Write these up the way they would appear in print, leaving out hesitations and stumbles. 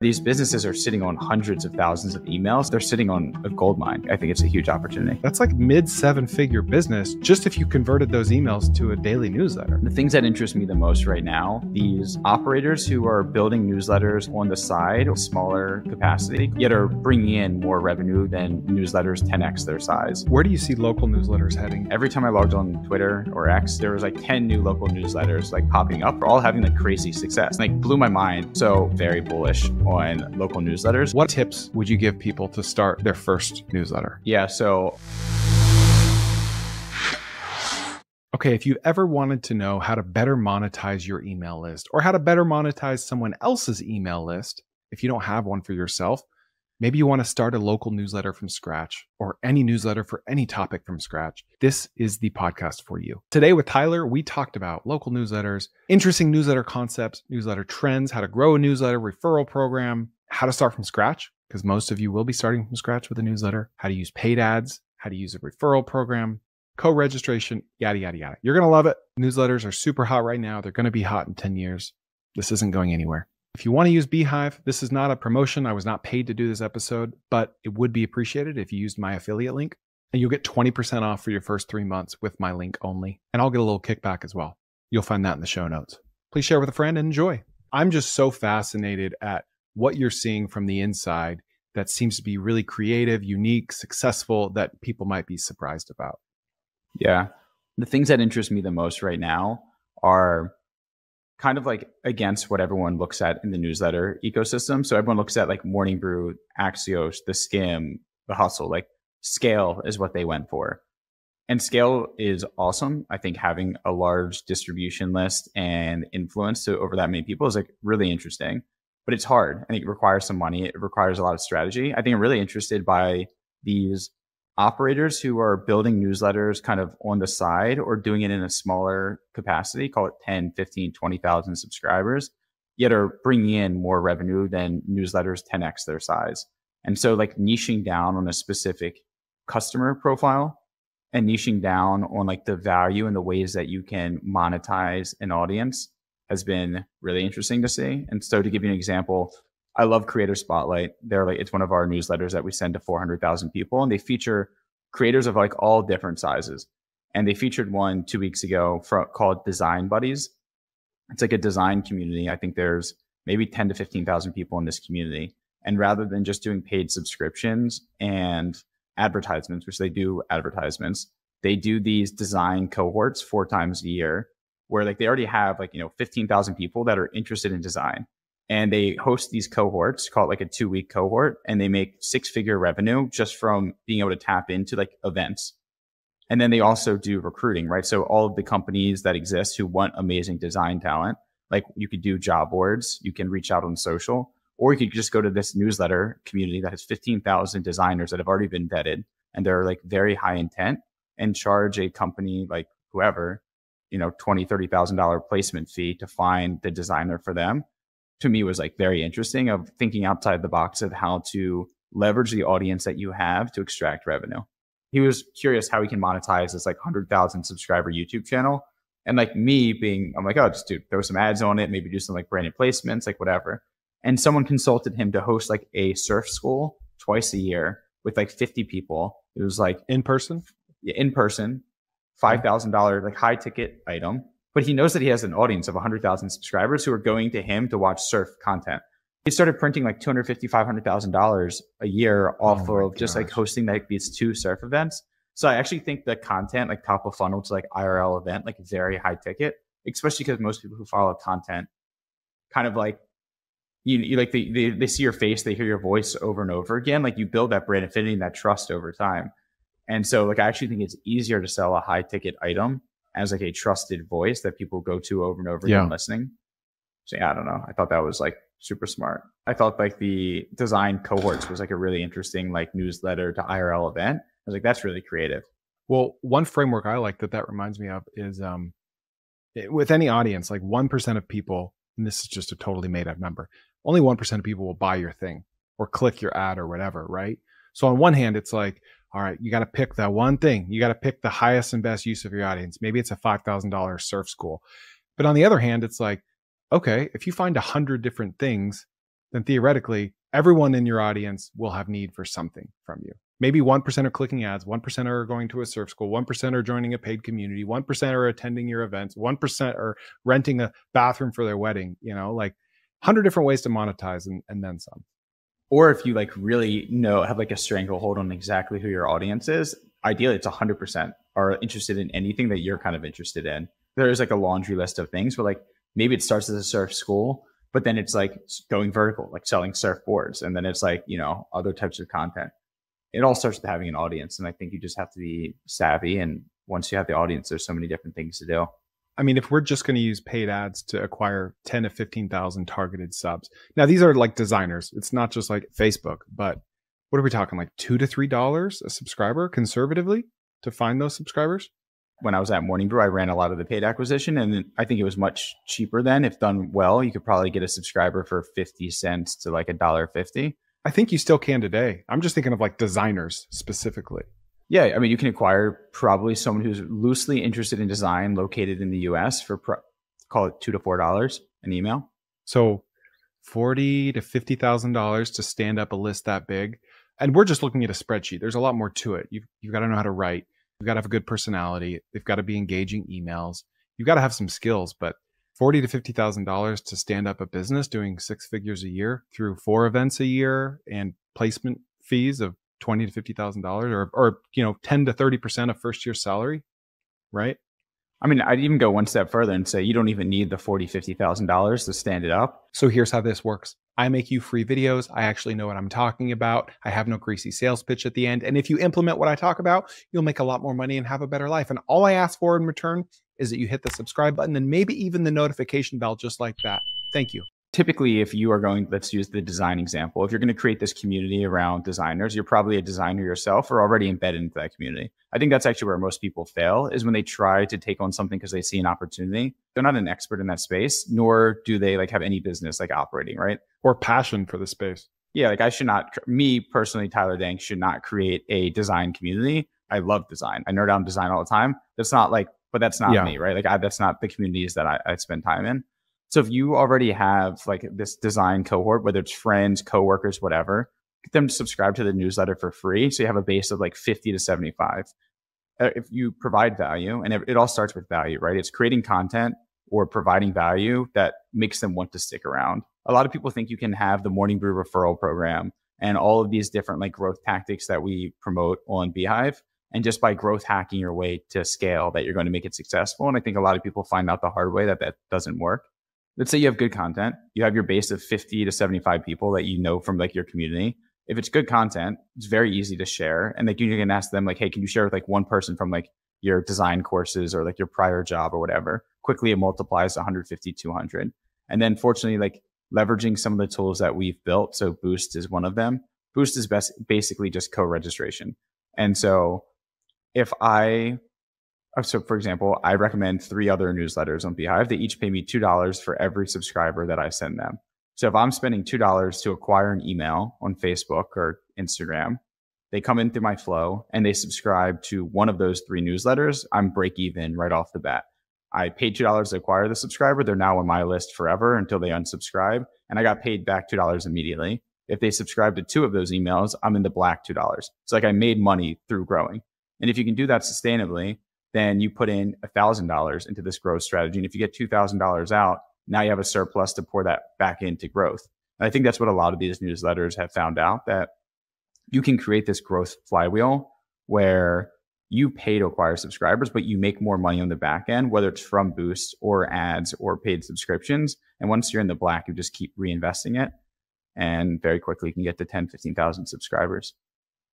These businesses are sitting on hundreds of thousands of emails. They're sitting on a gold mine. I think it's a huge opportunity. That's like mid seven-figure business just if you converted those emails to a daily newsletter. The things that interest me the most right now, these operators who are building newsletters on the side, smaller capacity, yet are bringing in more revenue than newsletters 10x their size. Where do you see local newsletters heading? Every time I logged on Twitter or X, there was like 10 new local newsletters like popping up, all having like crazy success. Like blew my mind. So very bullish on local newsletters. What tips would you give people to start their first newsletter? Yeah, so okay, if you've ever wanted to know how to better monetize your email list or how to better monetize someone else's email list, if you don't have one for yourself, maybe you want to start a local newsletter from scratch or any newsletter for any topic from scratch, this is the podcast for you. Today with Tyler, we talked about local newsletters, interesting newsletter concepts, newsletter trends, how to grow a newsletter, referral program, how to start from scratch, because most of you will be starting from scratch with a newsletter, how to use paid ads, how to use a referral program, co-registration, yada, yada, yada. You're going to love it. Newsletters are super hot right now. They're going to be hot in 10 years. This isn't going anywhere. If you want to use Beehiiv, this is not a promotion. I was not paid to do this episode, but it would be appreciated if you used my affiliate link, and you'll get 20% off for your first 3 months with my link only. And I'll get a little kickback as well. You'll find that in the show notes. Please share with a friend and enjoy. I'm just so fascinated at what you're seeing from the inside that seems to be really creative, unique, successful, that people might be surprised about. Yeah. The things that interest me the most right now are kind of like against what everyone looks at in the newsletter ecosystem. So everyone looks at like Morning Brew, Axios, The Skim, The Hustle, like scale is what they went for. And scale is awesome. I think having a large distribution list and influence to over that many people is like really interesting, but it's hard. I think it requires some money. It requires a lot of strategy. I think I'm really interested by these operators who are building newsletters kind of on the side or doing it in a smaller capacity, call it 10, 15, 20,000 subscribers, yet are bringing in more revenue than newsletters 10x their size. And so like niching down on a specific customer profile and niching down on like the value and the ways that you can monetize an audience has been really interesting to see. And so to give you an example, I love Creator Spotlight. They're like, it's one of our newsletters that we send to 400,000 people, and they feature creators of like all different sizes. And they featured one 2 weeks ago called Design Buddies. It's like a design community. I think there's maybe 10 to 15,000 people in this community. And rather than just doing paid subscriptions and advertisements, which they do advertisements, they do these design cohorts 4 times a year where like they already have like, 15,000 people that are interested in design. And they host these cohorts, call it like a 2-week cohort, and they make 6-figure revenue just from being able to tap into like events. And then they also do recruiting, right? So all of the companies that exist who want amazing design talent, like you could do job boards, you can reach out on social, or you could just go to this newsletter community that has 15,000 designers that have already been vetted and they're like very high intent, and charge a company like whoever, $20,000, $30,000 placement fee to find the designer for them. To me was like very interesting of thinking outside the box of how to leverage the audience that you have to extract revenue. He was curious how he can monetize this like 100,000 subscriber YouTube channel. And like I'm like, oh, just throw some ads on it, maybe do some like branded placements, like whatever. And someone consulted him to host like a surf school twice a year with like 50 people. It was like in person, $5,000 like high ticket item. But he knows that he has an audience of 100,000 subscribers who are going to him to watch surf content. He started printing like $250,000, $500,000 a year off of just like hosting like these 2 surf events. So I actually think the content, like top of funnel to like IRL event, like very high ticket, especially because most people who follow content kind of like, you like they see your face, they hear your voice over and over again. Like you build that brand affinity and that trust over time. And so like I actually think it's easier to sell a high ticket item as like a trusted voice that people go to over and over again listening. So yeah, I don't know. I thought that was like super smart. I felt like the design cohorts was like a really interesting like newsletter to IRL event. I was like, that's really creative. Well, one framework I like that reminds me of is with any audience, like 1% of people, and this is just a totally made up number, only 1% of people will buy your thing or click your ad or whatever, right? So on one hand, it's like, all right, you got to pick that one thing. You got to pick the highest and best use of your audience. Maybe it's a $5,000 surf school. But on the other hand, it's like, okay, if you find 100 different things then theoretically, everyone in your audience will have need for something from you. Maybe 1% are clicking ads, 1% are going to a surf school, 1% are joining a paid community, 1% are attending your events, 1% are renting a bathroom for their wedding, like 100 different ways to monetize and then some. Or if you like really have like a stranglehold on exactly who your audience is, ideally it's 100% are interested in anything that you're kind of interested in. There's like a laundry list of things, but like maybe it starts as a surf school, but then it's like going vertical, like selling surfboards. And then it's like, other types of content. It all starts with having an audience. And I think you just have to be savvy. And once you have the audience, there's so many different things to do. I mean, if we're just going to use paid ads to acquire 10 to 15,000 targeted subs. Now, these are like designers. It's not just like Facebook, but what are we talking? Like $2 to $3 a subscriber conservatively to find those subscribers? When I was at Morning Brew, I ran a lot of the paid acquisition, and I think it was much cheaper then. If done well, you could probably get a subscriber for 50 cents to like $1.50. I think you still can today. I'm just thinking of like designers specifically. Yeah, I mean, you can acquire probably someone who's loosely interested in design located in the US for call it $2 to $4 an email. So $40,000 to $50,000 to stand up a list that big. And we're just looking at a spreadsheet. There's a lot more to it. You've got to know how to write. You've got to have a good personality. They've got to be engaging emails. You've got to have some skills, but $40,000 to $50,000 to stand up a business doing 6 figures a year through 4 events a year and placement fees of $20,000 to $50,000 or 10 to 30% of first year salary, right? I mean, I'd even go one step further and say you don't even need the $40,000, $50,000 to stand it up. So here's how this works. I make you free videos. I actually know what I'm talking about. I have no greasy sales pitch at the end. And if you implement what I talk about, you'll make a lot more money and have a better life. And all I ask for in return is that you hit the subscribe button and maybe even the notification bell just like that. Thank you. Typically, if you are going, let's use the design example. If you're going to create this community around designers, you're probably a designer yourself or already embedded into that community. I think that's actually where most people fail, is when they try to take on something because they see an opportunity. They're not an expert in that space, nor do they like have any business like operating, right? Or passion for the space. Yeah, like I should not, me personally, Tyler Dank, should not create a design community. I love design. I nerd out on design all the time. That's not like, but that's not me, right? Like that's not the communities that I spend time in. So if you already have like this design cohort, whether it's friends, coworkers, whatever, get them to subscribe to the newsletter for free. So you have a base of like 50 to 75. If you provide value, and it all starts with value, right? It's creating content or providing value that makes them want to stick around. A lot of people think you can have the Morning Brew referral program and all of these different like growth tactics that we promote on Beehiiv. And just by growth hacking your way to scale, that you're going to make it successful. And I think a lot of people find out the hard way that that doesn't work. Let's say you have good content. You have your base of 50 to 75 people that you know from like your community. If it's good content, it's very easy to share. And like you can ask them like, hey, can you share with like one person from like your design courses or like your prior job or whatever? Quickly it multiplies to 150, 200. And then fortunately, like leveraging some of the tools that we've built. So Boost is one of them. Boost is basically just co-registration. And so for example, I recommend 3 other newsletters on Beehiiv. They each pay me $2 for every subscriber that I send them. So if I'm spending $2 to acquire an email on Facebook or Instagram, they come in through my flow and they subscribe to one of those 3 newsletters, I'm break even right off the bat. I paid $2 to acquire the subscriber. They're now on my list forever until they unsubscribe. And I got paid back $2 immediately. If they subscribe to 2 of those emails, I'm in the black $2. It's like I made money through growing. And if you can do that sustainably, then you put in $1,000 into this growth strategy. And if you get $2,000 out, now you have a surplus to pour that back into growth. And I think that's what a lot of these newsletters have found out, that you can create this growth flywheel where you pay to acquire subscribers, but you make more money on the back end, whether it's from boosts or ads or paid subscriptions. And once you're in the black, you just keep reinvesting it. And very quickly you can get to 10, 15,000 subscribers.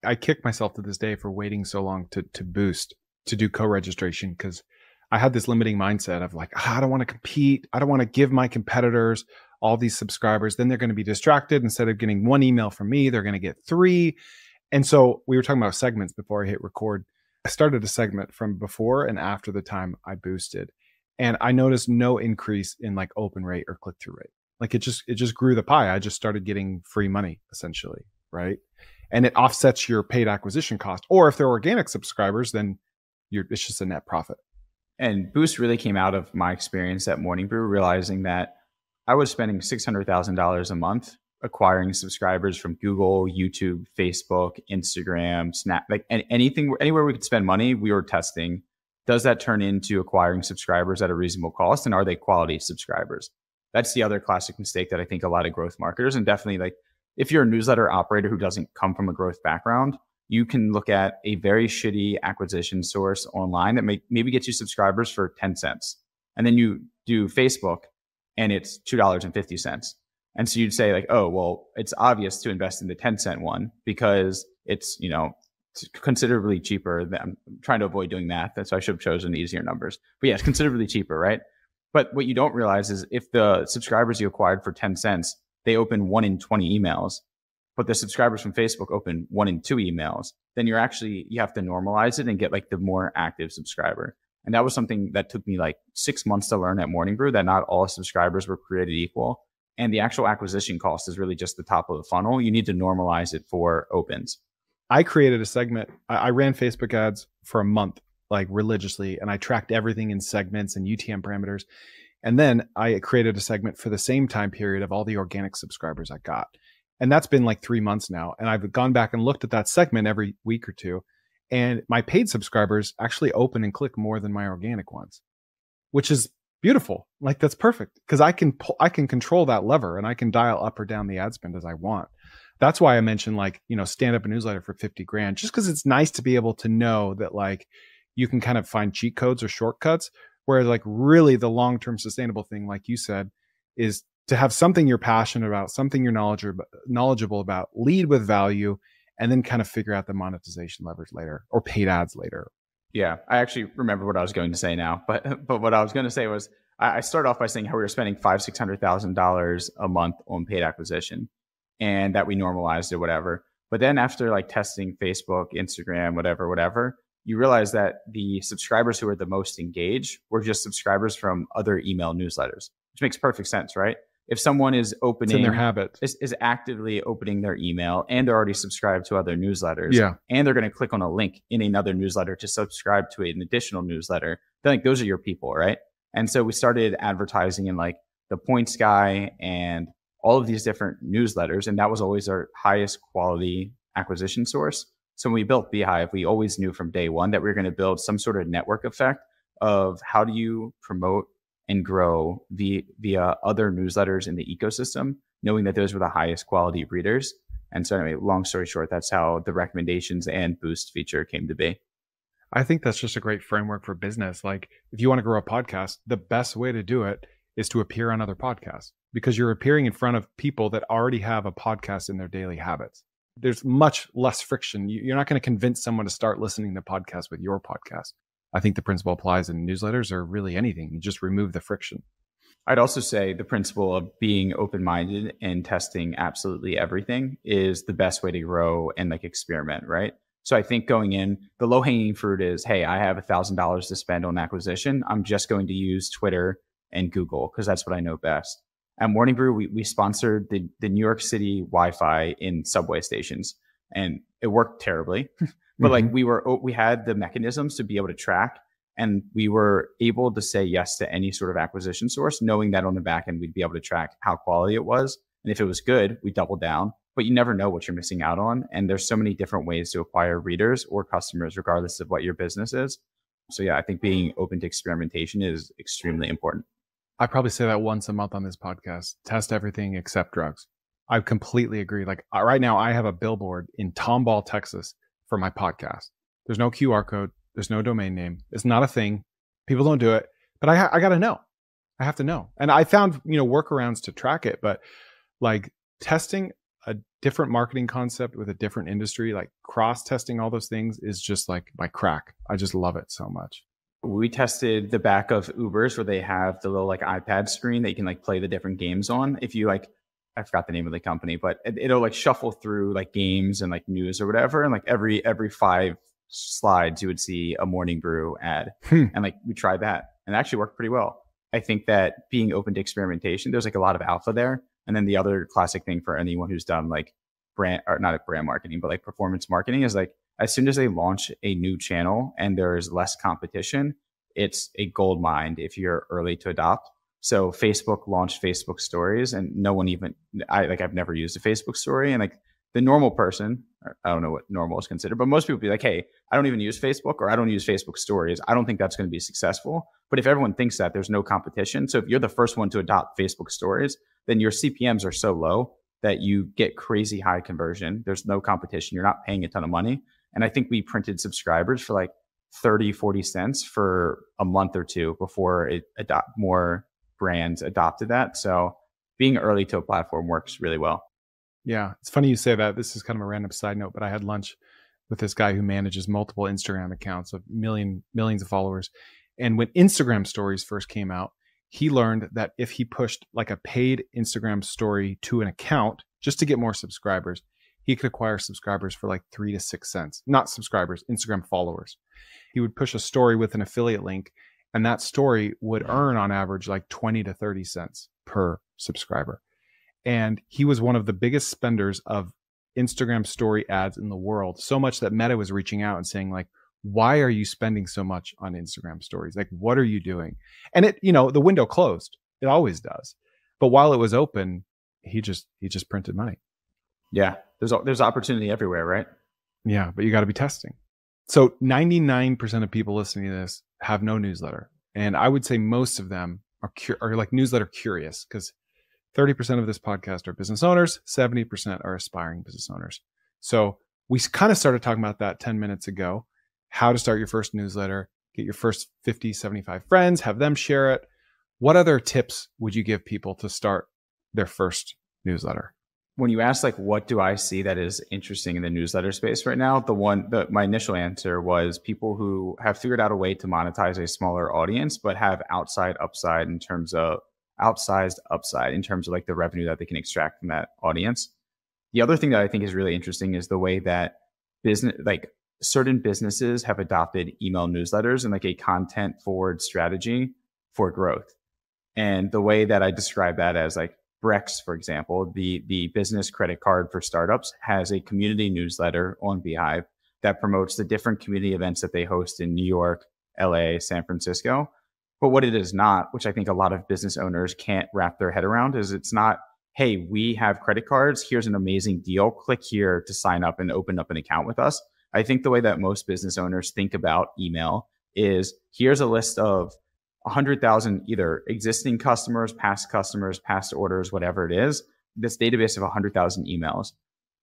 I kick myself to this day for waiting so long to boost, to do co-registration, because I had this limiting mindset of like, I don't want to compete. I don't want to give my competitors all these subscribers. Then they're going to be distracted. Instead of getting 1 email from me, they're going to get 3. And so we were talking about segments before I hit record. I started a segment from before and after the time I boosted. And I noticed no increase in like open rate or click-through rate. Like it just grew the pie. I just started getting free money essentially, right? And it offsets your paid acquisition cost. Or if they're organic subscribers, then it's just a net profit. And Boost really came out of my experience at Morning Brew, realizing that I was spending $600,000 a month acquiring subscribers from Google, YouTube, Facebook, Instagram, Snap, like anything, anywhere we could spend money, we were testing. Does that turn into acquiring subscribers at a reasonable cost? And are they quality subscribers? That's the other classic mistake that I think a lot of growth marketers, and definitely like if you're a newsletter operator who doesn't come from a growth background, you can look at a very shitty acquisition source online that maybe gets you subscribers for 10 cents. And then you do Facebook and it's $2.50. And so you'd say like, oh, well, it's obvious to invest in the 10-cent one because it's, it's considerably cheaper. I'm trying to avoid doing math. So I should have chosen easier numbers. But yeah, it's considerably cheaper, right? But what you don't realize is if the subscribers you acquired for 10 cents, they open 1 in 20 emails, but the subscribers from Facebook open 1 in 2 emails, then you have to normalize it and get like the more active subscriber. And that was something that took me like 6 months to learn at Morning Brew, that not all subscribers were created equal. And the actual acquisition cost is really just the top of the funnel. You need to normalize it for opens. I created a segment. I ran Facebook ads for a month, like religiously, and I tracked everything in segments and UTM parameters. And then I created a segment for the same time period of all the organic subscribers I got. And that's been like 3 months now. And I've gone back and looked at that segment every week or two. And my paid subscribers actually open and click more than my organic ones, which is beautiful. Like that's perfect because I can control that lever and I can dial up or down the ad spend as I want. That's why I mentioned like, stand up a newsletter for 50 grand, just because it's nice to be able to know that like you can kind of find cheat codes or shortcuts. Whereas like really the long-term sustainable thing, like you said, is to have something you're passionate about, something you're knowledgeable about, lead with value, and then kind of figure out the monetization levers later or paid ads later. Yeah, I actually remember what I was going to say now, but what I was going to say was I started off by saying how we were spending $500,000-$600,000 a month on paid acquisition, and that we normalized it, whatever. But then after like testing Facebook, Instagram, whatever, you realize that the subscribers who are the most engaged were just subscribers from other email newsletters, which makes perfect sense, right? If someone is opening, it's in their habit, is actively opening their email and they're already subscribed to other newsletters, and they're going to click on a link in another newsletter to subscribe to an additional newsletter, then like those are your people, right? And so we started advertising in like the Points Guy and all of these different newsletters, and that was always our highest quality acquisition source. So when we built Beehiiv, we always knew from day one that we were going to build some sort of network effect of how do you promote and grow via other newsletters in the ecosystem, knowing that those were the highest quality readers. And so anyway, long story short, that's how the recommendations and boost feature came to be. I think that's just a great framework for business. Like if you want to grow a podcast, the best way to do it is to appear on other podcasts because you're appearing in front of people that already have a podcast in their daily habits. There's much less friction. You're not going to convince someone to start listening to podcasts with your podcast. I think the principle applies in newsletters or really anything. You just remove the friction. I'd also say the principle of being open-minded and testing absolutely everything is the best way to grow and like experiment, right? So I think going in, the low-hanging fruit is, hey, I have $1,000 to spend on acquisition. I'm just going to use Twitter and Google because that's what I know best. At Morning Brew, we sponsored the New York City Wi-Fi in subway stations, and it worked terribly. But like we had the mechanisms to be able to track, and we were able to say yes to any sort of acquisition source, knowing that on the back end, we'd be able to track how quality it was. And if it was good, we doubled down, but you never know what you're missing out on. And there's so many different ways to acquire readers or customers, regardless of what your business is. So yeah, I think being open to experimentation is extremely important. I probably say that once a month on this podcast, test everything except drugs. I completely agree. Like right now I have a billboard in Tomball, Texas for my podcast. There's no QR code. There's no domain name. It's not a thing. People don't do it, but I got to know. I have to know. And I found, workarounds to track it, but like testing a different marketing concept with a different industry, like cross testing all those things is just like my crack. I just love it so much. We tested the back of Ubers where they have the little like iPad screen that you can like play the different games on. If you like, I forgot the name of the company, but it'll like shuffle through like games and like news or whatever. And like every 5 slides, you would see a Morning Brew ad. And like we tried that and it actually worked pretty well. I think that being open to experimentation, there's like a lot of alpha there. And then the other classic thing for anyone who's done like brand, or not brand marketing, but like performance marketing is like, as soon as they launch a new channel and there's less competition, it's a gold mine if you're early to adopt. So Facebook launched Facebook stories, and no one even, I've never used a Facebook story. And like the normal person, or I don't know what normal is considered, but most people be like, hey, I don't even use Facebook, or I don't use Facebook stories. I don't think that's going to be successful. But if everyone thinks that, there's no competition. So if you're the first one to adopt Facebook stories, then your CPMs are so low that you get crazy high conversion. There's no competition. You're not paying a ton of money. And I think we printed subscribers for like 30, 40 cents for a month or two before more brands adopted that. So being early to a platform works really well. Yeah. It's funny you say that. This is kind of a random side note, but I had lunch with this guy who manages multiple Instagram accounts of millions of followers. And when Instagram stories first came out, he learned that if he pushed like a paid Instagram story to an account just to get more subscribers, he could acquire subscribers for like 3 to 6 cents. Not subscribers, Instagram followers. He would push a story with an affiliate link, and that story would earn on average like 20 to 30 cents per subscriber. And he was one of the biggest spenders of Instagram story ads in the world, so much that Meta was reaching out and saying like, why are you spending so much on Instagram stories? Like, what are you doing? And it, the window closed. It always does. But while it was open, he just printed money. Yeah. There's opportunity everywhere, right? Yeah, but you got to be testing. So 99% of people listening to this have no newsletter. And I would say most of them are like newsletter curious, because 30% of this podcast are business owners, 70% are aspiring business owners. So we kind of started talking about that 10 minutes ago, how to start your first newsletter, get your first 50, 75 friends, have them share it. What other tips would you give people to start their first newsletter? When you ask like, what do I see that is interesting in the newsletter space right now? My initial answer was people who have figured out a way to monetize a smaller audience, but have outsized upside in terms of like the revenue that they can extract from that audience. The other thing that I think is really interesting is the way that certain businesses have adopted email newsletters and like a content forward strategy for growth. And the way that I describe that as like Brex, for example, the business credit card for startups, has a community newsletter on Beehiiv that promotes the different community events that they host in New York, LA, San Francisco. But what it is not, which I think a lot of business owners can't wrap their head around, is it's not, hey, we have credit cards. Here's an amazing deal. Click here to sign up and open up an account with us. I think the way that most business owners think about email is, here's a list of 100,000 either existing customers, past orders, whatever it is, this database of 100,000 emails.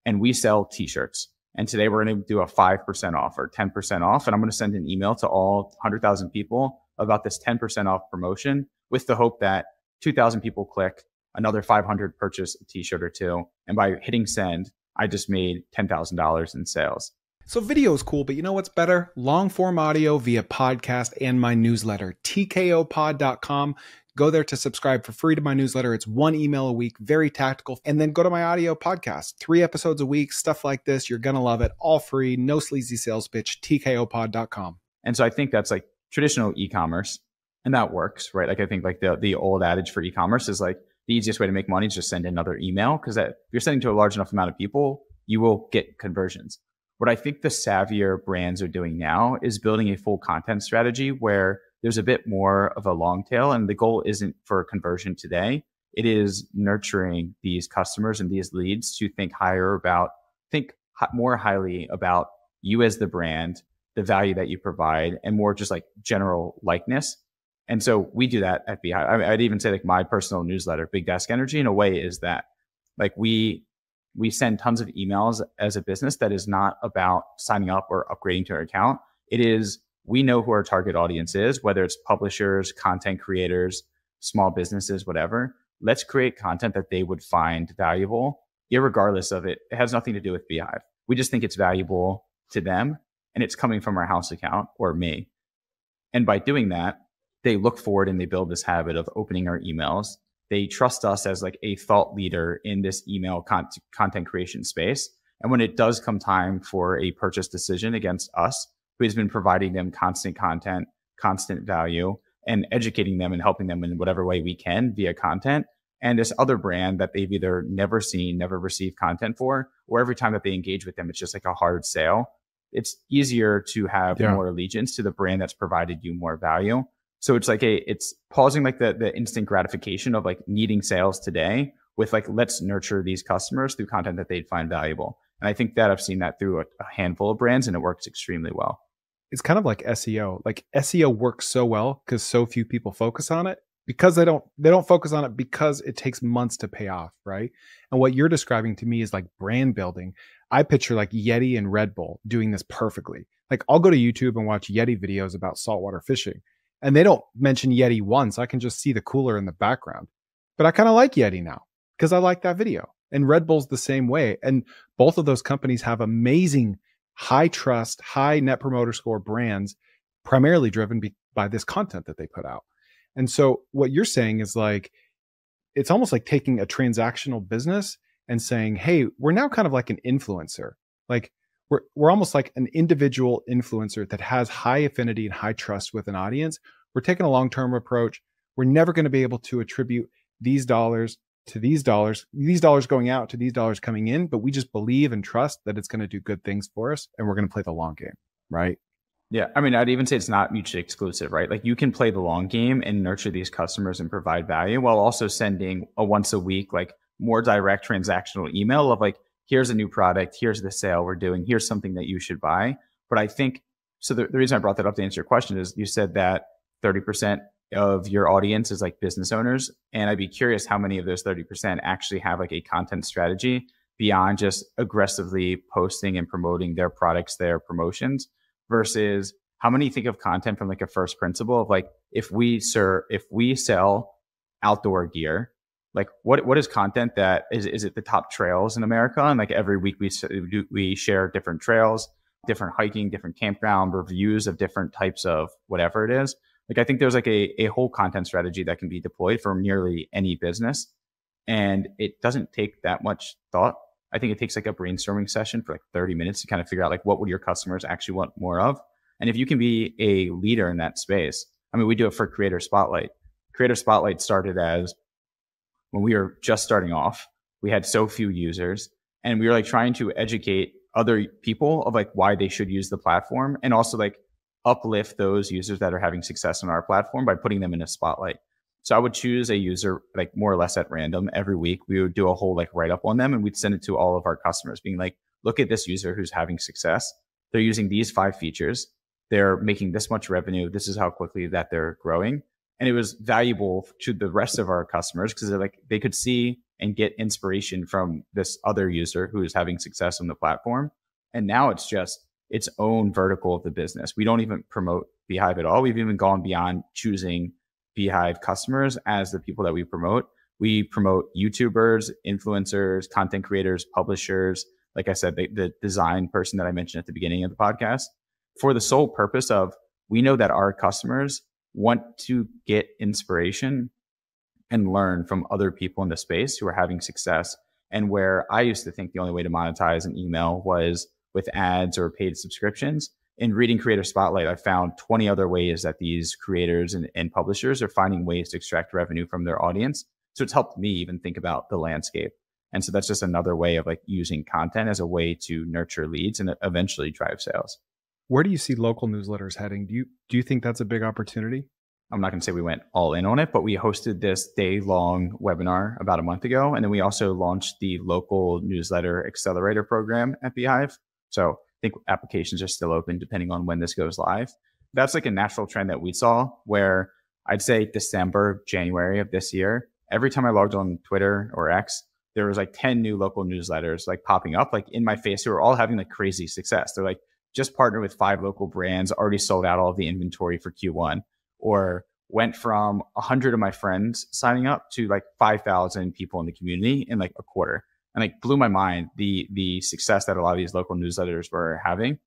And we sell t-shirts. And today we're going to do a 5% off or 10% off. And I'm going to send an email to all 100,000 people about this 10% off promotion with the hope that 2,000 people click, another 500 purchase a t-shirt or two. And by hitting send, I just made $10,000 in sales. So video is cool, but you know what's better? Long form audio via podcast and my newsletter, tkopod.com. Go there to subscribe for free to my newsletter. It's 1 email a week, very tactical. And then go to my audio podcast, 3 episodes a week, stuff like this. You're going to love it. All free, no sleazy sales pitch, tkopod.com. And so I think that's like traditional e-commerce, and that works, right? Like I think like the old adage for e-commerce is like the easiest way to make money is just send another email, because if you're sending to a large enough amount of people, you will get conversions. What I think the savvier brands are doing now is building a full content strategy where there's a bit more of a long tail. And the goal isn't for conversion today. It is nurturing these customers and these leads to think more highly about you as the brand, the value that you provide, and more just like general likeness. And so we do that at Beehiiv. I'd even say like my personal newsletter, Big Desk Energy, in a way is that like we send tons of emails as a business that is not about signing up or upgrading to our account. It is, we know who our target audience is, whether it's publishers, content creators, small businesses, whatever. Let's create content that they would find valuable, irregardless of it. It has nothing to do with Beehiiv. We just think it's valuable to them, and it's coming from our house account or me. And by doing that, they look forward and they build this habit of opening our emails. They trust us as like a thought leader in this email content creation space. And when it does come time for a purchase decision against us, who has been providing them constant content, constant value, and educating them and helping them in whatever way we can via content, and this other brand that they've either never seen, never received content for, or every time that they engage with them, it's just like a hard sale. It's easier to have more allegiance to the brand that's provided you more value. So it's like it's pausing like the instant gratification of like needing sales today with like, let's nurture these customers through content that they'd find valuable. And I think that I've seen that through a handful of brands, and it works extremely well. It's kind of like SEO. Like SEO works so well because so few people focus on it, because they don't focus on it because it takes months to pay off, right? And what you're describing to me is like brand building. I picture like Yeti and Red Bull doing this perfectly. Like I'll go to YouTube and watch Yeti videos about saltwater fishing, and they don't mention Yeti once. I can just see the cooler in the background. But I kind of like Yeti now because I like that video. And Red Bull's the same way. And both of those companies have amazing high trust, high net promoter score brands, primarily driven by this content that they put out. And so what you're saying is like, it's almost like taking a transactional business and saying, hey, we're now kind of like an influencer. Like we're almost like an individual influencer that has high affinity and high trust with an audience. We're taking a long-term approach. We're never going to be able to attribute these dollars to these dollars going out to these dollars coming in, but we just believe and trust that it's going to do good things for us, and we're going to play the long game, right? Yeah. I mean, I'd even say it's not mutually exclusive, right? Like you can play the long game and nurture these customers and provide value while also sending a once a week, like more direct transactional email of like, here's a new product, here's the sale we're doing, here's something that you should buy. But I think, so the reason I brought that up to answer your question is you said that 30% of your audience is like business owners. And I'd be curious how many of those 30% actually have like a content strategy beyond just aggressively posting and promoting their products, their promotions, versus how many think of content from like a first principle of like, if we sell outdoor gear, like what is content that is it the top trails in America? And like every week we share different trails, different hiking, different campground reviews of different types of whatever it is. Like I think there's like a whole content strategy that can be deployed for nearly any business. And it doesn't take that much thought. I think it takes like a brainstorming session for like 30 minutes to kind of figure out like what would your customers actually want more of. And if you can be a leader in that space, I mean, we do it for Creator Spotlight. Creator Spotlight started as when we were just starting off, we had so few users, and we were like trying to educate other people of like why they should use the platform, and also like uplift those users that are having success on our platform by putting them in a spotlight. So I would choose a user like more or less at random every week. We would do a whole like write up on them, and we'd send it to all of our customers being like, look at this user who's having success. They're using these 5 features. They're making this much revenue. This is how quickly that they're growing. And it was valuable to the rest of our customers because they're like, they could see and get inspiration from this other user who is having success on the platform. And now it's just its own vertical of the business. We don't even promote Beehiiv at all. We've even gone beyond choosing Beehiiv customers as the people that we promote. We promote YouTubers, influencers, content creators, publishers. Like I said, the design person that I mentioned at the beginning of the podcast, for the sole purpose of, we know that our customers want to get inspiration and learn from other people in the space who are having success. And where I used to think the only way to monetize an email was with ads or paid subscriptions, in reading Creator Spotlight, I found 20 other ways that these creators and publishers are finding ways to extract revenue from their audience. So it's helped me even think about the landscape. And so that's just another way of like using content as a way to nurture leads and eventually drive sales. Where do you see local newsletters heading? Do you think that's a big opportunity? I'm not going to say we went all in on it, but we hosted this day-long webinar about a month ago. And then we also launched the local newsletter accelerator program at Beehiiv. So I think applications are still open depending on when this goes live. That's like a natural trend that we saw where I'd say December, January of this year, every time I logged on Twitter or X, there was like 10 new local newsletters like popping up like in my face who are all having like crazy success. They're like, just partnered with 5 local brands, already sold out all of the inventory for Q1, or went from 100 of my friends signing up to like 5,000 people in the community in like a quarter. And like blew my mind the success that a lot of these local newsletters were having.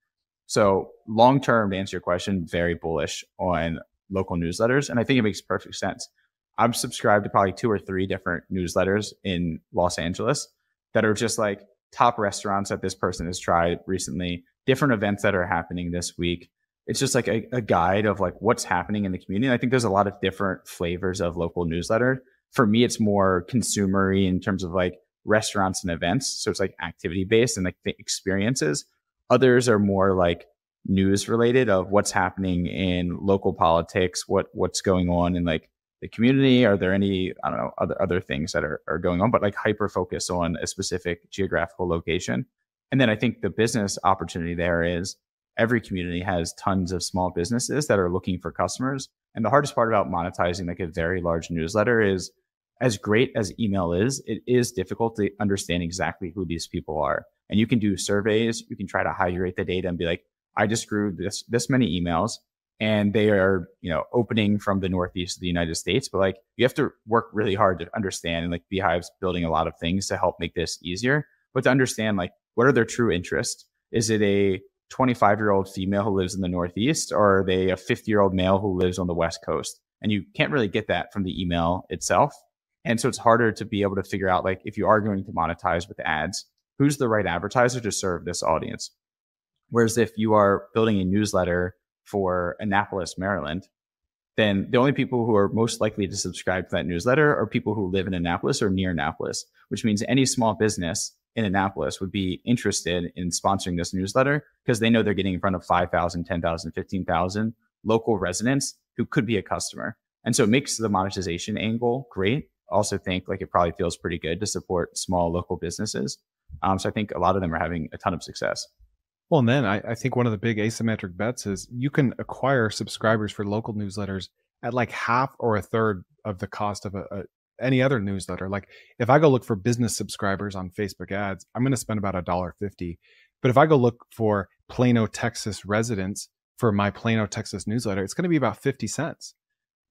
So long term, to answer your question, very bullish on local newsletters. And I think it makes perfect sense. I'm subscribed to probably 2 or 3 different newsletters in Los Angeles that are just like top restaurants that this person has tried recently, different events that are happening this week. It's just like a guide of like what's happening in the community. And I think there's a lot of different flavors of local newsletter. For me, it's more consumery in terms of like restaurants and events. So it's like activity based and like the experiences. Others are more like news related of what's happening in local politics, what's going on in like the community. Are there any, I don't know, other things that are going on, but like hyper focus on a specific geographical location. And then I think the business opportunity there is every community has tons of small businesses that are looking for customers. And the hardest part about monetizing like a very large newsletter is, as great as email is, it is difficult to understand exactly who these people are. And you can do surveys, you can try to hydrate the data and be like, I just grew this many emails and they are, opening from the Northeast of the United States. But like, you have to work really hard to understand, and like Beehiiv's building a lot of things to help make this easier, but to understand like, what are their true interests? Is it a 25-year-old female who lives in the Northeast, or are they a 50-year-old male who lives on the West Coast? And you can't really get that from the email itself. And so it's harder to be able to figure out, like, if you are going to monetize with ads, who's the right advertiser to serve this audience? Whereas if you are building a newsletter for Annapolis, Maryland, then the only people who are most likely to subscribe to that newsletter are people who live in Annapolis or near Annapolis, which means any small business in Annapolis would be interested in sponsoring this newsletter because they know they're getting in front of 5,000, 10,000, 15,000 local residents who could be a customer. And so it makes the monetization angle great. Also think like it probably feels pretty good to support small local businesses. So I think a lot of them are having a ton of success. Well, and then I think one of the big asymmetric bets is you can acquire subscribers for local newsletters at like half or a third of the cost of any other newsletter. Like if I go look for business subscribers on Facebook ads, I'm going to spend about $1.50. But if I go look for Plano, Texas residents for my Plano, Texas newsletter, it's going to be about 50 cents.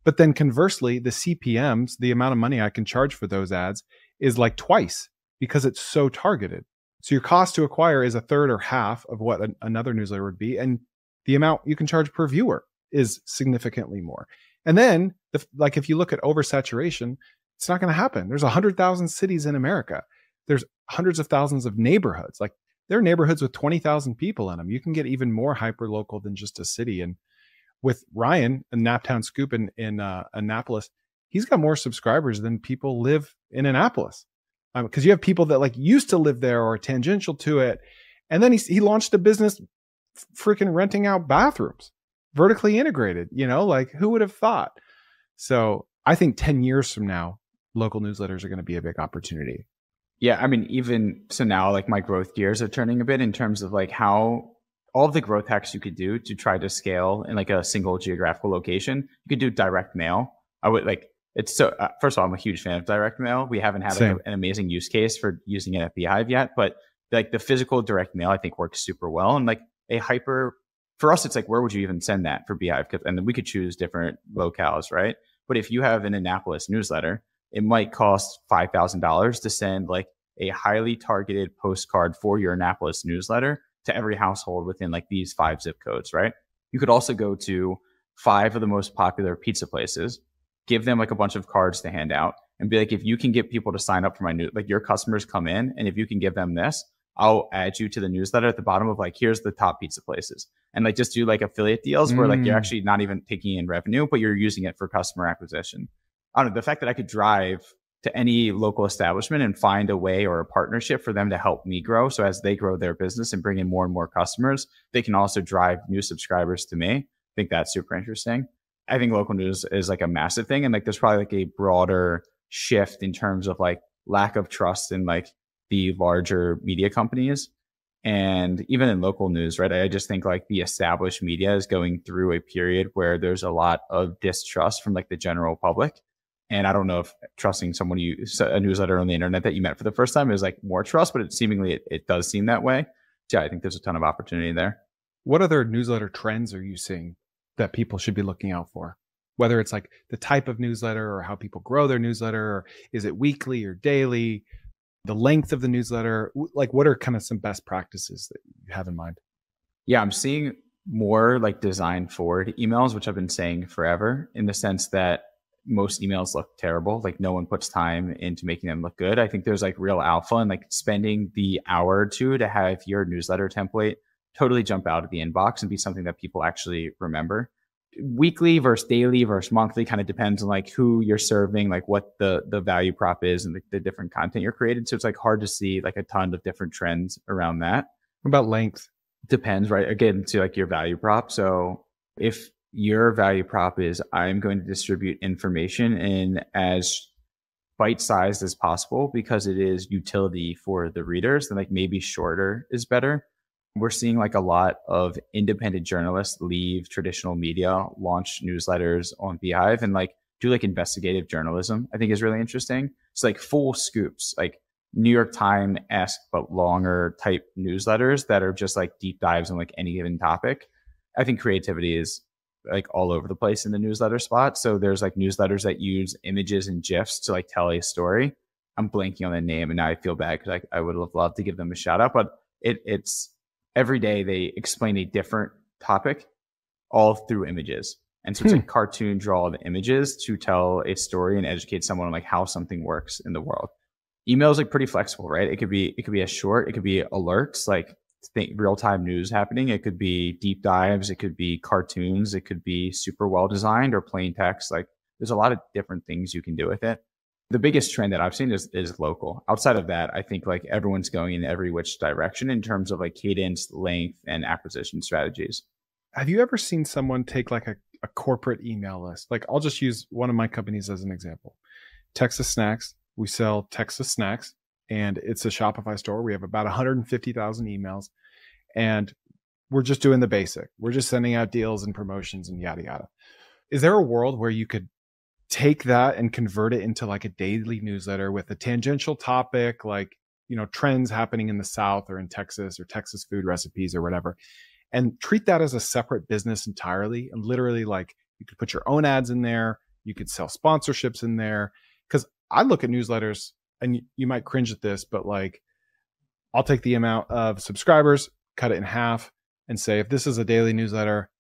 But then conversely, the CPMs, the amount of money I can charge for those ads, is like twice because it's so targeted. So your cost to acquire is a third or half of what another newsletter would be. And the amount you can charge per viewer is significantly more. And then, like if you look at oversaturation, it's not going to happen. There's 100,000 cities in America. There's hundreds of thousands of neighborhoods. Like there are neighborhoods with 20,000 people in them. You can get even more hyper local than just a city. And with Ryan, a Naptown Scoop in Annapolis, he's got more subscribers than people live in Annapolis. Because you have people that like used to live there or tangential to it. And then he launched a business freaking renting out bathrooms, vertically integrated, like who would have thought? So I think 10 years from now, local newsletters are going to be a big opportunity. Yeah. I mean, even so now, like my growth gears are turning a bit in terms of like how all of the growth hacks you could do to try to scale in like a single geographical location. You could do direct mail. I would like, it's so, first of all, I'm a huge fan of direct mail. We haven't had like an amazing use case for using it at Beehiiv yet, but like the physical direct mail, I think works super well. And like for us, it's like, where would you even send that for Beehiiv? And then we could choose different locales, right? But if you have an Annapolis newsletter, it might cost $5,000 to send like a highly targeted postcard for your Annapolis newsletter to every household within like these 5 zip codes, right? You could also go to 5 of the most popular pizza places, give them like a bunch of cards to hand out and be like, if you can get people to sign up for my like your customers come in, and if you can give them this, I'll add you to the newsletter at the bottom of like, here's the top pizza places. And like just do like affiliate deals where like you're actually not even taking in revenue, but you're using it for customer acquisition. I don't know, the fact that I could drive to any local establishment and find a way or a partnership for them to help me grow. So as they grow their business and bring in more and more customers, they can also drive new subscribers to me. I think that's super interesting. I think local news is like a massive thing. And like, there's probably like a broader shift in terms of like lack of trust in like the larger media companies. And even in local news, right? I just think like the established media is going through a period where there's a lot of distrust from like the general public. And I don't know if trusting someone a newsletter on the internet that you met for the first time is like more trust, but it does seem that way. Yeah, I think there's a ton of opportunity there. What other newsletter trends are you seeing that people should be looking out for? Whether it's like the type of newsletter or how people grow their newsletter, or is it weekly or daily? The length of the newsletter, like what are kind of some best practices that you have in mind? Yeah, I'm seeing more like design forward emails, which I've been saying forever, in the sense that most emails look terrible. Like no one puts time into making them look good. I think there's like real alpha and like spending the hour or two to have your newsletter template totally jump out of the inbox and be something that people actually remember. Weekly versus daily versus monthly kind of depends on like who you're serving, like what the value prop is and the different content you're creating. So it's like hard to see like a ton of different trends around that. What about length? Depends, right? Again, to like your value prop. So if your value prop is I'm going to distribute information in as bite-sized as possible because it is utility for the readers, then like maybe shorter is better. We're seeing like a lot of independent journalists leave traditional media, launch newsletters on Beehiiv, and like do like investigative journalism. I think is really interesting. It's like full scoops, like New York Times-esque but longer type newsletters that are just like deep dives on like any given topic. I think creativity is like all over the place in the newsletter spot. So there's like newsletters that use images and GIFs to like tell a story. I'm blanking on the name and now I feel bad because I would have loved to give them a shout out, but it's every day they explain a different topic all through images. And so it's like cartoon draw of images to tell a story and educate someone on like how something works in the world. Email is like pretty flexible, right? It could be a short, it could be alerts, like real time news happening. It could be deep dives, it could be cartoons, it could be super well designed or plain text. Like there's a lot of different things you can do with it. The biggest trend that I've seen is local. Outside of that, I think like everyone's going in every which direction in terms of like cadence, length, and acquisition strategies. Have you ever seen someone take like a corporate email list? Like I'll just use one of my companies as an example. Texas Snacks. We sell Texas Snacks and it's a Shopify store. We have about 150,000 emails and we're just doing the basic. We're just sending out deals and promotions and yada, yada. Is there a world where you could take that and convert it into like a daily newsletter with a tangential topic, like, you know, trends happening in the South or in Texas or Texas food recipes or whatever, and treat that as a separate business entirely? And literally like you could put your own ads in there. You could sell sponsorships in there. Cause I look at newsletters and you might cringe at this, but like I'll take the amount of subscribers, cut it in half and say, if this is a daily newsletter,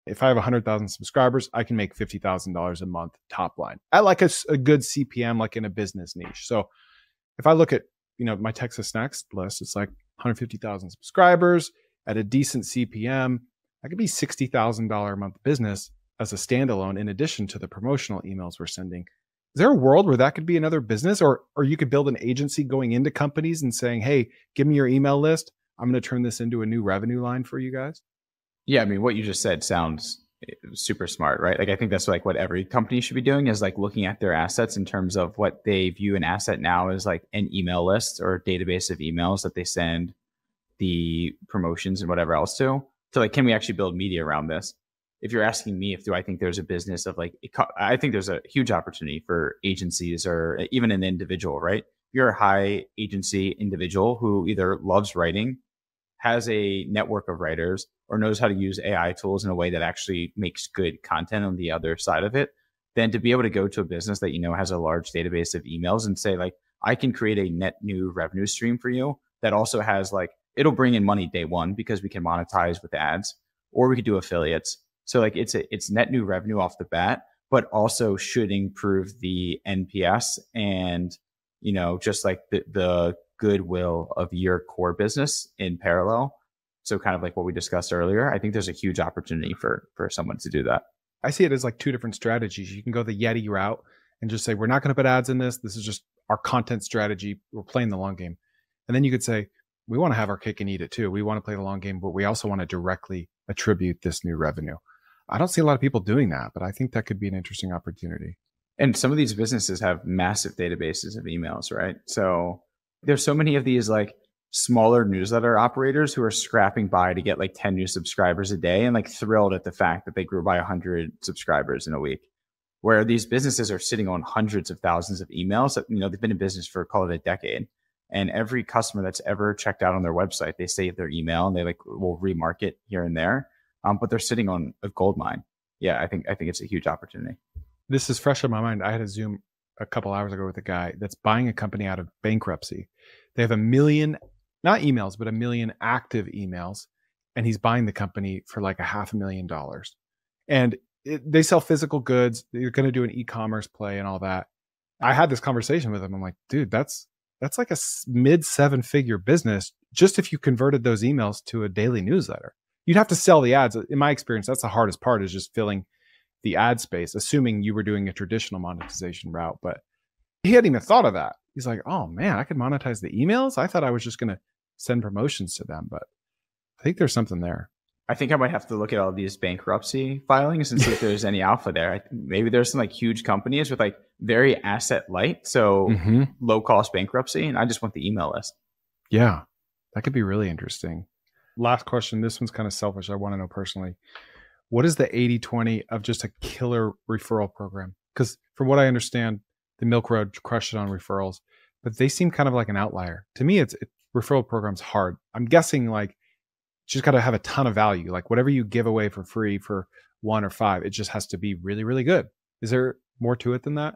if I have 100,000 subscribers, I can make $50,000 a month top line at like a good CPM, like in a business niche. So if I look at, you know, my Texas Snacks list, it's like 150,000 subscribers at a decent CPM. That could be $60,000 a month business as a standalone in addition to the promotional emails we're sending. Is there a world where that could be another business, or you could build an agency going into companies and saying, hey, give me your email list. I'm going to turn this into a new revenue line for you guys? Yeah, I mean, what you just said sounds super smart, right? Like I think that's like what every company should be doing is like looking at their assets in terms of what they view an asset now as like an email list or a database of emails that they send the promotions and whatever else to. So like, can we actually build media around this? If you're asking me if do I think there's a business of like, I think there's a huge opportunity for agencies or even an individual, right? You're a high agency individual who either loves writing, has a network of writers, or knows how to use AI tools in a way that actually makes good content on the other side of it, then to be able to go to a business that you know has a large database of emails and say like, I can create a net new revenue stream for you that also has like, it'll bring in money day one because we can monetize with ads, or we could do affiliates. So like it's net new revenue off the bat, but also should improve the NPS and, you know, just like the goodwill of your core business in parallel. So kind of like what we discussed earlier, I think there's a huge opportunity for someone to do that. I see it as like two different strategies. You can go the Yeti route and just say, we're not going to put ads in this. This is just our content strategy. We're playing the long game. And then you could say, we want to have our cake and eat it too. We want to play the long game, but we also want to directly attribute this new revenue. I don't see a lot of people doing that, but I think that could be an interesting opportunity. And some of these businesses have massive databases of emails, right? So there's so many of these like smaller newsletter operators who are scrapping by to get like 10 new subscribers a day and like thrilled at the fact that they grew by 100 subscribers in a week. Where these businesses are sitting on hundreds of thousands of emails that, you know, they've been in business for, call it a decade. And every customer that's ever checked out on their website, they save their email and they like will remarket here and there. But they're sitting on a gold mine. Yeah, I think it's a huge opportunity. This is fresh in my mind. I had a Zoom a couple hours ago with a guy that's buying a company out of bankruptcy. They have 1 million, not emails, but 1 million active emails. And he's buying the company for like $500,000. And they sell physical goods. They're going to do an e-commerce play and all that. I had this conversation with him. I'm like, dude, that's like a mid 7-figure business just if you converted those emails to a daily newsletter. You'd have to sell the ads. In my experience, that's the hardest part, is just filling the ad space, assuming you were doing a traditional monetization route. But he hadn't even thought of that. He's like, oh man, I could monetize the emails? I thought I was just going to send promotions to them. But I think there's something there. I think I might have to look at all these bankruptcy filings and see if there's any alpha there. Maybe there's some like huge companies with like very asset light, so low cost bankruptcy, and I just want the email list. Yeah, that could be really interesting. Last question. This one's kind of selfish. I want to know personally, what is the 80-20 of just a killer referral program? Because from what I understand, the Milk Road crushed it on referrals, but they seem kind of like an outlier. To me, referral program's hard. I'm guessing like you just got to have a ton of value. Like whatever you give away for free for 1 or 5, it just has to be really, really good. Is there more to it than that?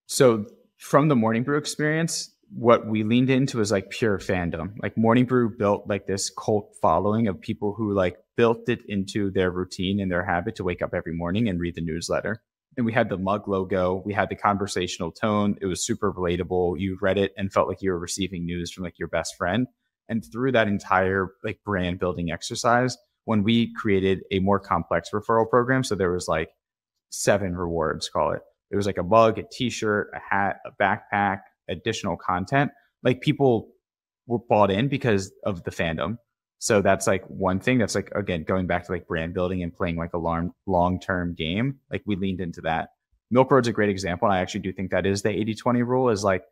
So from the Morning Brew experience, what we leaned into is like pure fandom. Like Morning Brew built like this cult following of people who like built it into their routine and their habit to wake up every morning and read the newsletter. And we had the mug logo, we had the conversational tone. It was super relatable. You read it and felt like you were receiving news from like your best friend. And through that entire like brand building exercise, when we created a more complex referral program, so there was like 7 rewards, call it. It was like a mug, a t-shirt, a hat, a backpack, additional content. Like people were bought in because of the fandom. So that's like one thing that's like, again, going back to like brand building and playing like a long-term game. Like we leaned into that. Milk Road's a great example. And I actually do think that is the 80-20 rule. Is like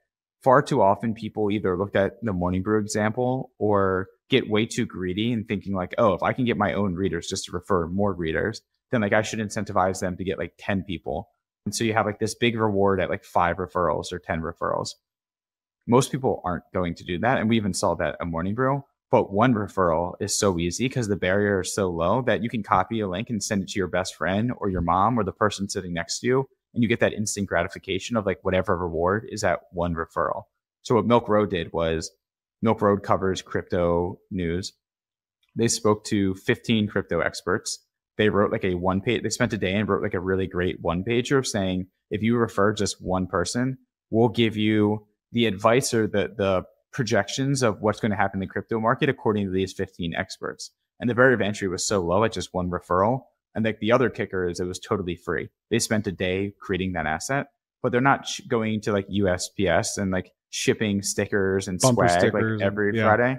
far too often people either looked at the Morning Brew example or get way too greedy and thinking like, oh, if I can get my own readers just to refer more readers, then like I should incentivize them to get like 10 people. And so you have like this big reward at like 5 referrals or 10 referrals. Most people aren't going to do that. And we even saw that at Morning Brew. But 1 referral is so easy because the barrier is so low that you can copy a link and send it to your best friend or your mom or the person sitting next to you. And you get that instant gratification of like whatever reward is at 1 referral. So what Milk Road did was Milk Road covers crypto news. They spoke to 15 crypto experts. They wrote like a 1-page, they spent a day and wrote like a really great 1-pager of saying, if you refer just 1 person, we'll give you the advice or the projections of what's going to happen in the crypto market according to these 15 experts. And the barrier of entry was so low at just 1 referral. And like the other kicker is it was totally free. They spent a day creating that asset, but they're not going to like USPS and like shipping stickers and Bumper swag stickers like every Friday.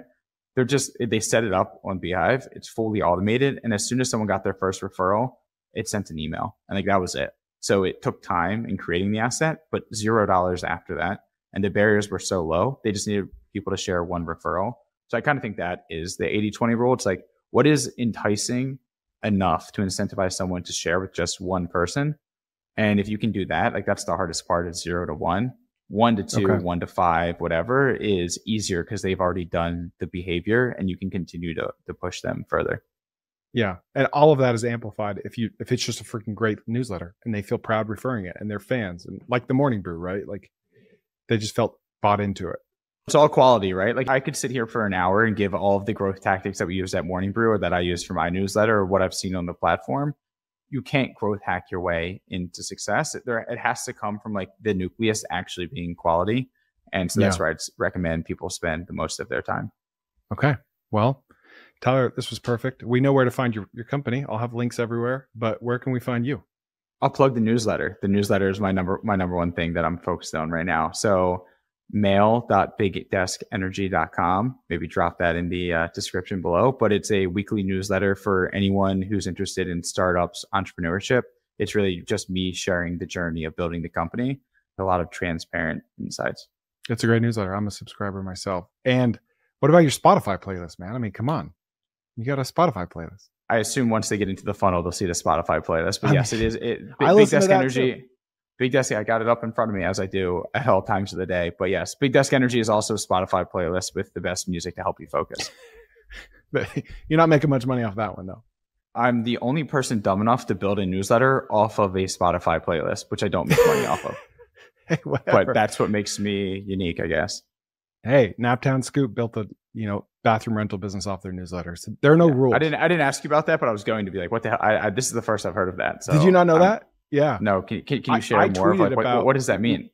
They set it up on Beehiiv. It's fully automated. And as soon as someone got their first referral, it sent an email. And like that was it. So it took time in creating the asset, but $0 after that. And the barriers were so low, they just needed people to share 1 referral. So I kind of think that is the 80-20 rule. It's like, what is enticing enough to incentivize someone to share with just 1 person? And if you can do that, like that's the hardest part is 0 to 1. 1 to 2, okay. 1 to 5, whatever is easier because they've already done the behavior and you can continue to push them further. Yeah. And all of that is amplified if it's just a freaking great newsletter and they feel proud referring it and they're fans, and like the Morning Brew, right? Like they just felt bought into it. It's all quality, right? Like I could sit here for an hour and give all of the growth tactics that we use at Morning Brew or that I use for my newsletter or what I've seen on the platform. You can't growth hack your way into success. It has to come from like the nucleus actually being quality. And so that's where I'd recommend people spend the most of their time. Okay. Well, Tyler, this was perfect. We know where to find your company. I'll have links everywhere, but where can we find you? I'll plug the newsletter. The newsletter is my number 1 thing that I'm focused on right now. So mail.bigdeskenergy.com. Maybe drop that in the description below, but it's a weekly newsletter for anyone who's interested in startups, entrepreneurship. It's really just me sharing the journey of building the company. A lot of transparent insights. It's a great newsletter. I'm a subscriber myself. And what about your Spotify playlist, man? I mean, come on. You got a Spotify playlist. I assume once they get into the funnel, they'll see the Spotify playlist. But yes, it is. Big Desk Energy. Too. Big Desk, I got it up in front of me as I do at all times of the day. But yes, Big Desk Energy is also a Spotify playlist with the best music to help you focus. But you're not making much money off that one, though. I'm the only person dumb enough to build a newsletter off of a Spotify playlist, which I don't make money off of. Hey, but that's what makes me unique, I guess. Hey, Naptown Scoop built a bathroom rental business off their newsletter. So there are no rules. I didn't ask you about that, but I was going to be like, what the hell? This is the first I've heard of that. So did you not know that? Yeah. No. Can you share more of like, what does that mean?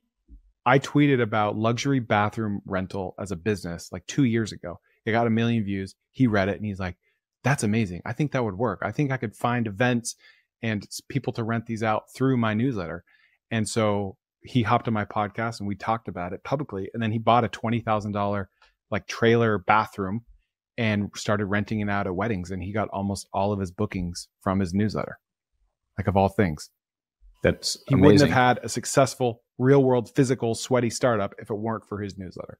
I tweeted about luxury bathroom rental as a business like 2 years ago. It got 1 million views. He read it and he's like, that's amazing. I think that would work. I think I could find events and people to rent these out through my newsletter. And so he hopped on my podcast and we talked about it publicly. And then he bought a $20,000 like trailer bathroom and started renting it out at weddings. And he got almost all of his bookings from his newsletter. Like, of all things. That's He amazing. wouldn't have had a successful, real world, physical, sweaty startup if it weren't for his newsletter.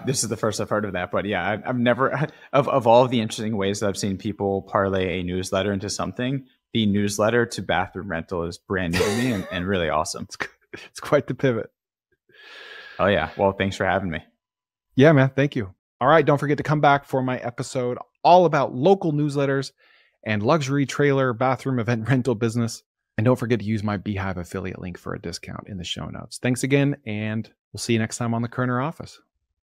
This is the first I've heard of that, but yeah, I've never, of all of the interesting ways that I've seen people parlay a newsletter into something, the newsletter to bathroom rental is brand new to me and really awesome. It's quite the pivot. Oh yeah. Well, thanks for having me. Yeah, man. Thank you. All right. Don't forget to come back for my episode all about local newsletters and luxury trailer bathroom event rental business. And don't forget to use my Beehiiv affiliate link for a discount in the show notes. Thanks again, and we'll see you next time on the Koerner office.